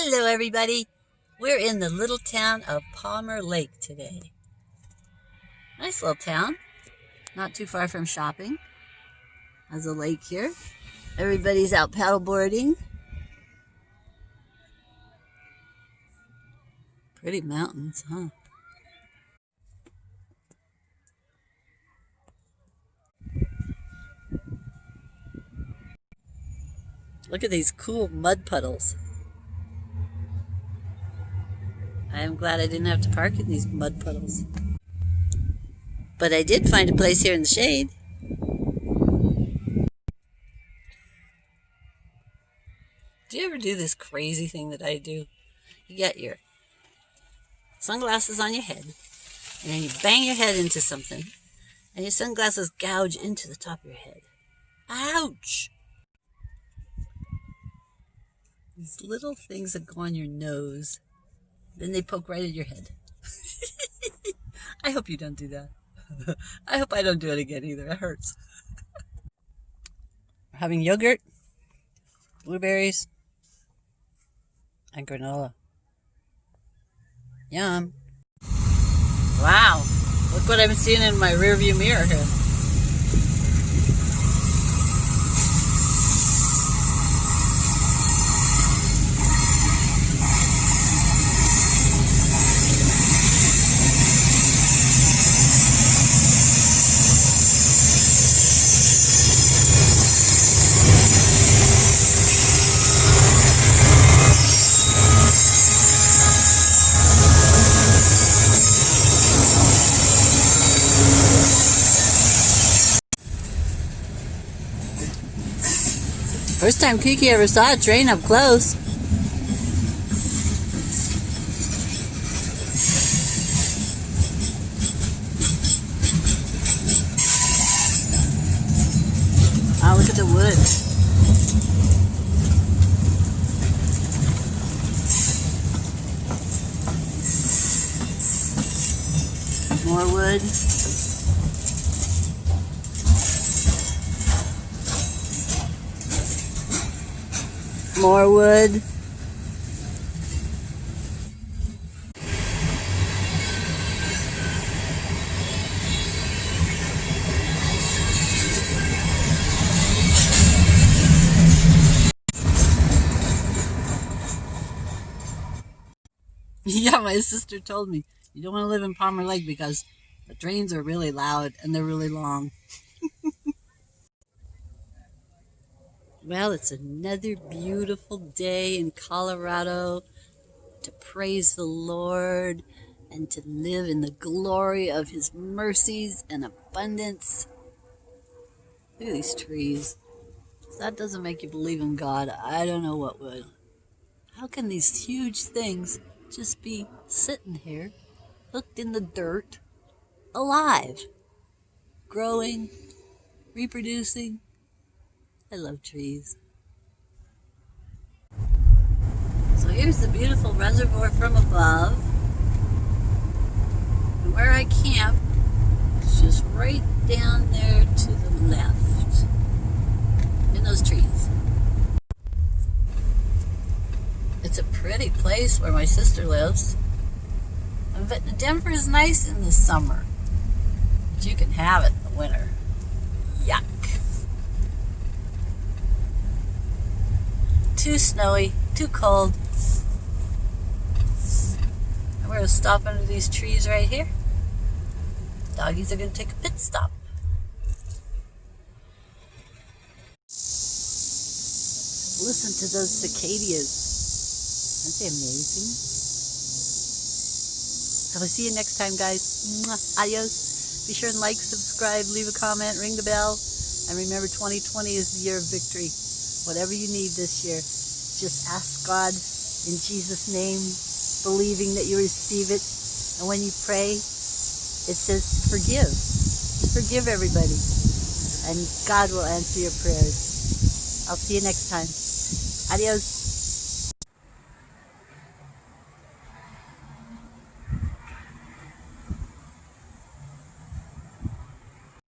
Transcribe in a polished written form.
Hello, everybody. We're in the little town of Palmer Lake today. Nice little town, not too far from shopping. There's a lake here. Everybody's out paddleboarding. Pretty mountains, huh? Look at these cool mud puddles. I am glad I didn't have to park in these mud puddles. But I did find a place here in the shade. Do you ever do this crazy thing that I do? You get your sunglasses on your head, and then you bang your head into something, and your sunglasses gouge into the top of your head. Ouch! These little things that go on your nose, then they poke right at your head. I hope you don't do that. I hope I don't do it again either. It hurts. We're having yogurt, blueberries, and granola. Yum. Wow. Look what I'm seeing in my rearview mirror here. First time Kiki ever saw a train up close. Oh, look at the wood. More wood. More wood. Yeah, my sister told me, you don't want to live in Palmer Lake because the trains are really loud and they're really long. Well, it's another beautiful day in Colorado to praise the Lord and to live in the glory of His mercies and abundance. Look at these trees. If that doesn't make you believe in God, I don't know what would. How can these huge things just be sitting here, hooked in the dirt, alive, growing, reproducing? I love trees. So here's the beautiful reservoir from above. And where I camp is just right down there to the left, in those trees. It's a pretty place where my sister lives. But Denver is nice in the summer, but you can have it in the winter. Yuck. Too snowy, too cold. And we're going to stop under these trees right here. Doggies are going to take a pit stop. Listen to those cicadas. Aren't they amazing? So I'll see you next time, guys. Mwah. Adios. Be sure and like, subscribe, leave a comment, ring the bell. And remember, 2020 is the year of victory. Whatever you need this year, just ask God in Jesus' name, believing that you receive it. And when you pray, it says to forgive. Just forgive everybody. And God will answer your prayers. I'll see you next time. Adios.